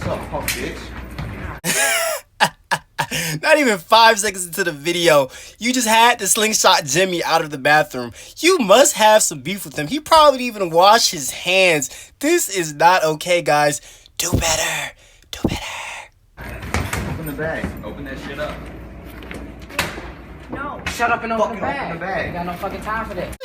up, punk bitch? Not even 5 seconds into the video, you just had to slingshot Jimmy out of the bathroom. You must have some beef with him. He probably didn't even wash his hands. This is not okay, guys. Do better. Do better. Open the bag. Open that shit up. No. Shut up and open the bag. Open the bag. I got no fucking time for that.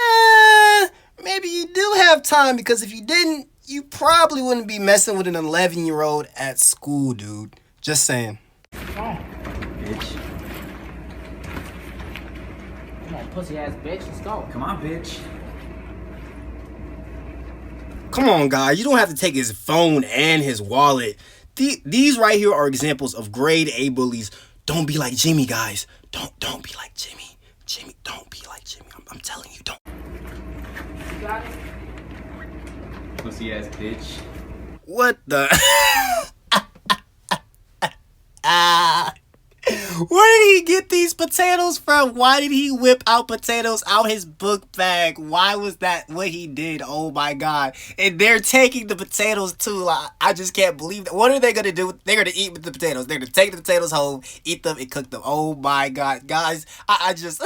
Maybe you do have time, because if you didn't, you probably wouldn't be messing with an 11-year-old at school, dude. Just saying. Come on. Bitch. Come on, pussy ass bitch. Let's go. Come on, bitch. Come on, guys. You don't have to take his phone and his wallet. These right here are examples of grade A bullies. Don't be like Jimmy, guys. Don't be like Jimmy. Jimmy, don't be like Jimmy. I'm telling you, don't. You got it? Pussy ass bitch. What the? Where did he get these potatoes from? Why did he whip out potatoes out his book bag? Why was that what he did? Oh my God. And they're taking the potatoes too. Like, I just can't believe that. What are they going to do? They're going to eat with the potatoes. They're going to take the potatoes home, eat them, and cook them. Oh my God. Guys, I just...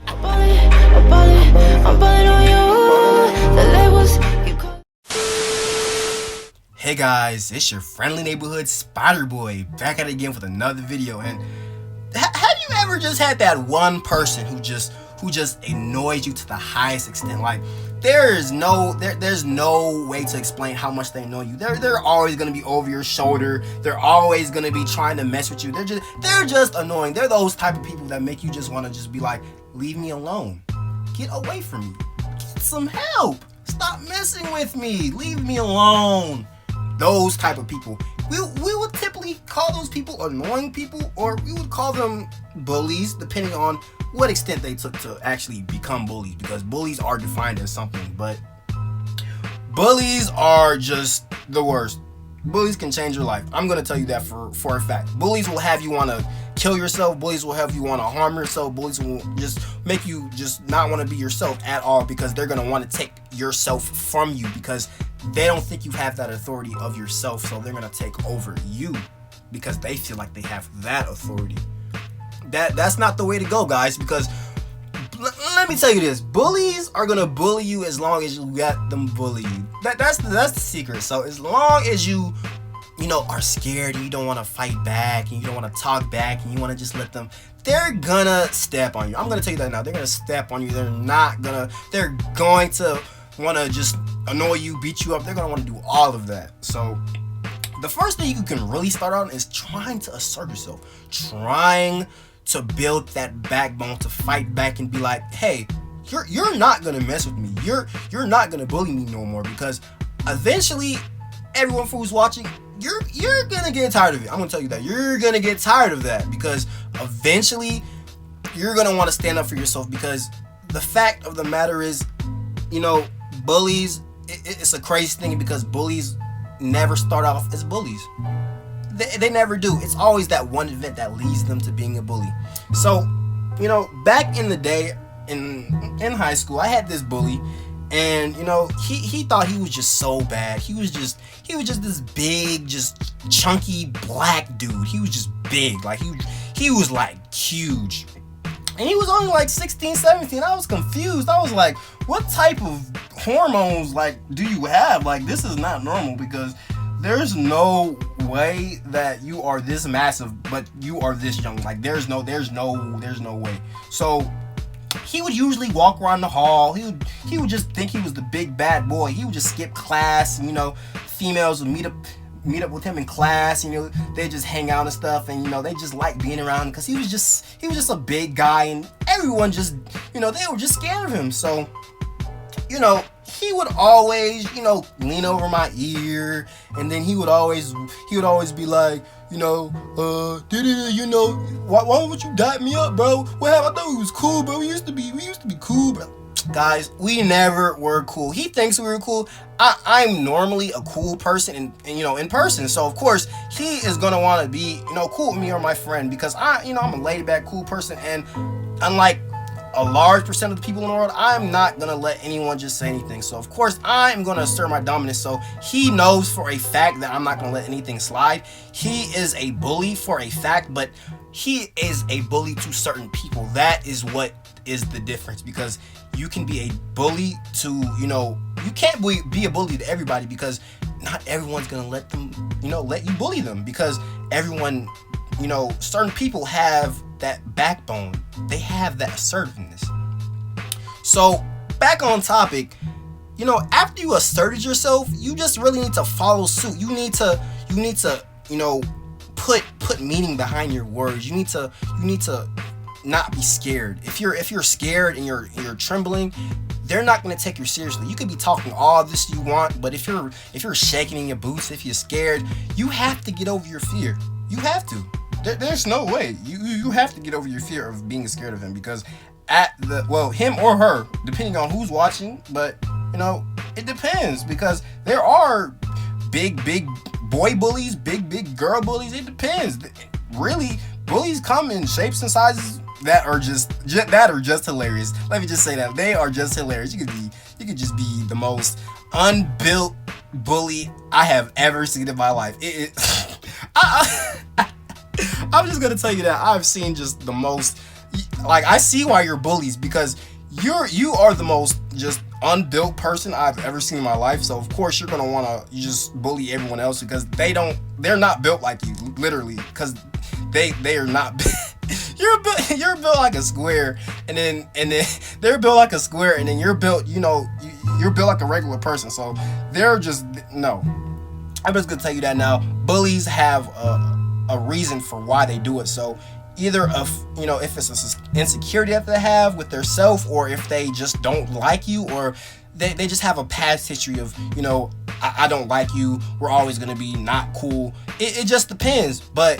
I'm balling on you. The labels you call. Hey guys, it's your friendly neighborhood Spider Boy back at it again with another video. And have you ever just had that one person who just annoys you to the highest extent? Like, there's no way to explain how much they annoy you. They're always gonna be over your shoulder. They're always gonna be trying to mess with you. They're just annoying. They're those type of people that make you just want to just be like, leave me alone. Get away from me. Get some help. Stop messing with me. Leave me alone. Those type of people. We would typically call those people annoying people, or we would call them bullies, depending on what extent they took to actually become bullies, because bullies are defined as something, but bullies are just the worst. Bullies can change your life. I'm gonna tell you that for a fact. Bullies will have you want to kill yourself. Bullies will have you want to harm yourself. Bullies will just make you just not want to be yourself at all, because they're gonna want to take yourself from you, because they don't think you have that authority of yourself. So they're gonna take over you because they feel like they have that authority. That's not the way to go, guys, because let me tell you this: bullies are gonna bully you as long as you got them bullied. That's the secret. So as long as you are scared and you don't want to fight back and you don't want to talk back and you want to just let them, they're gonna step on you. I'm gonna tell you that now. They're gonna step on you. They're going to want to just annoy you, beat you up. They're gonna want to do all of that. So the first thing you can really start on is trying to assert yourself, trying to build that backbone to fight back and be like, hey, you're not gonna mess with me. You're not gonna bully me no more, because eventually everyone who's watching, you're gonna get tired of it. I'm gonna tell you that. You're gonna get tired of that, because eventually you're gonna want to stand up for yourself, because the fact of the matter is, bullies, it's a crazy thing, because bullies never start off as bullies. They never do. It's always that one event that leads them to being a bully. So, back in the day in high school, I had this bully, and he thought he was just so bad. He was just this big, just chunky black dude. He was just big. Like he was like huge. And he was only like 16, 17. I was confused. I was like, what type of hormones do you have? Like, this is not normal, because there's no way that you are this massive, but you are this young. Like, there's no way. So he would usually walk around the hall. He would just think he was the big bad boy. He would just skip class, and females would meet up with him in class. They just hang out and stuff, and they just like being around him, because he was just a big guy, and everyone just they were just scared of him. So he would always lean over my ear, and then he would always be like, why would you dot me up, bro? Well, I thought we was cool, bro. We used to be cool, bro. Guys, we never were cool. He thinks we were cool. I'm normally a cool person in person. So of course he is gonna want to be cool with me or my friend, because I'm a laid back, cool person. And unlike a large percent of the people in the world, I'm not gonna let anyone just say anything. So of course I'm gonna assert my dominance. So he knows for a fact that I'm not gonna let anything slide. He is a bully for a fact, but he is a bully to certain people. That is what is the difference, because you can be a bully to, you can't be a bully to everybody, because not everyone's gonna let you bully them, because everyone, certain people have that backbone. They have that assertiveness. So back on topic, after you asserted yourself, you just really need to follow suit. You need to put meaning behind your words. You need to not be scared. If you're scared and you're trembling, they're not going to take you seriously. You could be talking all this you want, but if you're shaking in your boots, if you're scared, you have to get over your fear. You have to. There's no way. You have to get over your fear of being scared of him, because him or her, depending on who's watching, but it depends, because there are big boy bullies, big girl bullies. It depends. Really, bullies come in shapes and sizes that are just hilarious. Let me just say that they are just hilarious. You could just be the most unbuilt bully I have ever seen in my life. I'm just gonna tell you that I've seen just the most. Like, I see why you're bullies, because you are the most just unbuilt person I've ever seen in my life. So of course you're gonna wanna just bully everyone else, because they're not built like you, literally, because they are not. You're built like a square, and then they're built like a square, and then you're built you're built like a regular person. So they're just no. I'm just gonna tell you that now. Bullies have a reason for why they do it. So either if it's an insecurity that they have with their self, or if they just don't like you, or they just have a past history of I don't like you, we're always gonna be not cool. It just depends, but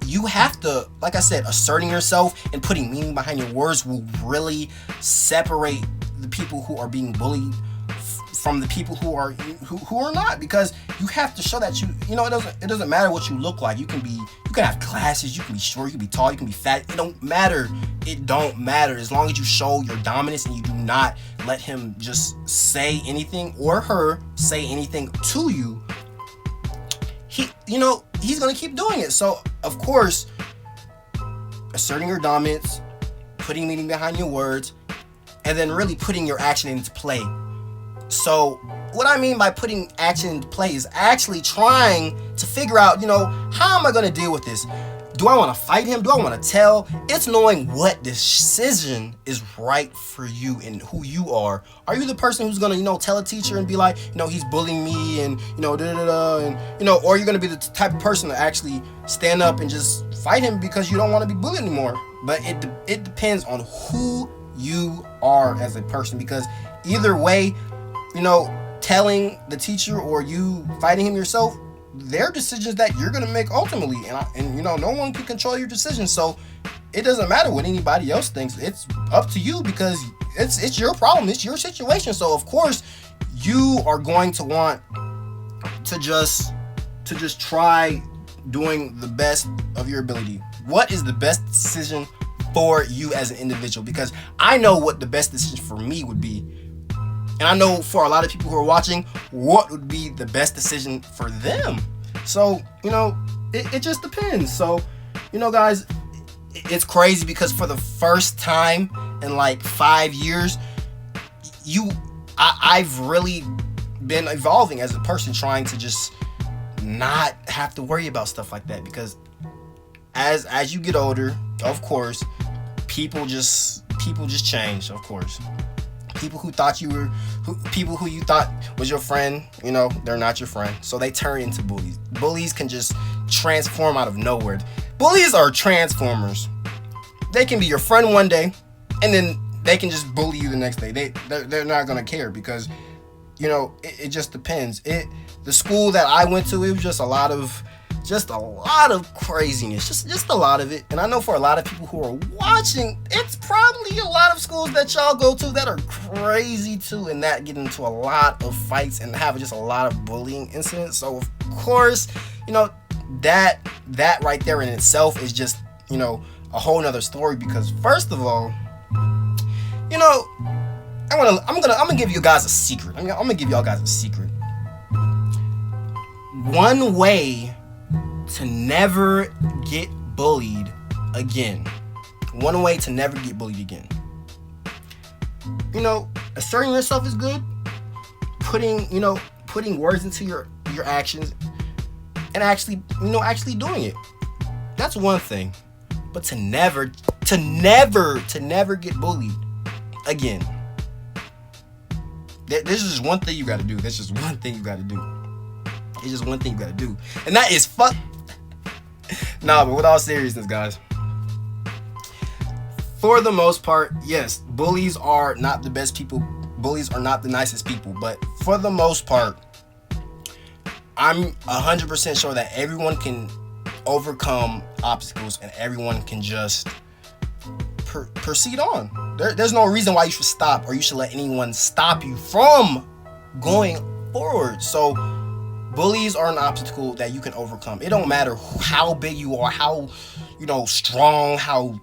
you have to, like I said, asserting yourself and putting meaning behind your words will really separate the people who are being bullied from the people who are not, because you have to show that it doesn't matter what you look like. You can have glasses, you can be short, you can be tall, you can be fat. It don't matter as long as you show your dominance and you do not let him just say anything, or her say anything to you. He's gonna keep doing it. So of course, asserting your dominance, putting meaning behind your words, and then really putting your action into play. So what I mean by putting action into play is actually trying to figure out, how am I going to deal with this? Do I want to fight him? Do I want to tell? It's knowing what decision is right for you and who you are. Are you the person who's going to, tell a teacher and be like, he's bullying me and, or are you going to be the type of person to actually stand up and just fight him because you don't want to be bullied anymore? But it depends on who you are as a person, because either way, telling the teacher or you fighting him yourself, they're decisions that you're going to make ultimately, and no one can control your decisions. So it doesn't matter what anybody else thinks. It's up to you, because it's your problem, it's your situation. So of course you are going to want to just try doing the best of your ability. What is the best decision for you as an individual? Because I know what the best decision for me would be, and I know for a lot of people who are watching what would be the best decision for them. So, it just depends. So, guys, it's crazy, because for the first time in like 5 years, I've really been evolving as a person, trying to just not have to worry about stuff like that. Because as you get older, of course, people just change, of course. People who you thought was your friend, they're not your friend. So they turn into bullies. Bullies can just transform out of nowhere. Bullies are transformers. They can be your friend one day, and then they can just bully you the next day. They're not gonna care, because it just depends. The school that I went to, it was just a lot of craziness, just a lot of it. And I know for a lot of people who are watching, it's probably a lot of schools that y'all go to that are crazy too, and that get into a lot of fights and have just a lot of bullying incidents. So of course, that right there in itself is just a whole nother story, because first of all, You know, I'm gonna give you guys a secret. I'm gonna give y'all guys a secret. One way to never get bullied again. One way to never get bullied again. You know, asserting yourself is good. Putting words into your actions and actually doing it. That's one thing. But to never get bullied again. There's just one thing you gotta do. There's just one thing you gotta do. It's just one thing you gotta do. And that is fuck. Nah, but with all seriousness, guys. For the most part, yes, bullies are not the best people. Bullies are not the nicest people. But for the most part, I'm 100% sure that everyone can overcome obstacles and everyone can just proceed on. There's no reason why you should stop or you should let anyone stop you from going forward. So bullies are an obstacle that you can overcome. It don't matter how big you are, how strong,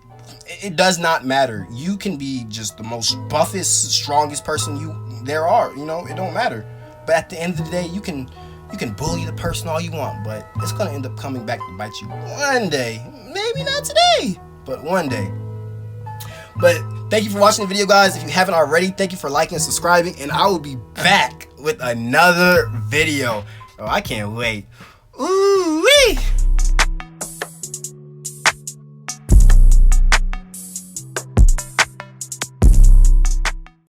it does not matter. You can be just the most buffest, strongest person there are. It don't matter. But at the end of the day, you can bully the person all you want, but it's gonna end up coming back to bite you one day. Maybe not today, but one day. But thank you for watching the video, guys. If you haven't already, thank you for liking and subscribing, and I will be back with another video. Oh, I can't wait. Ooh-wee!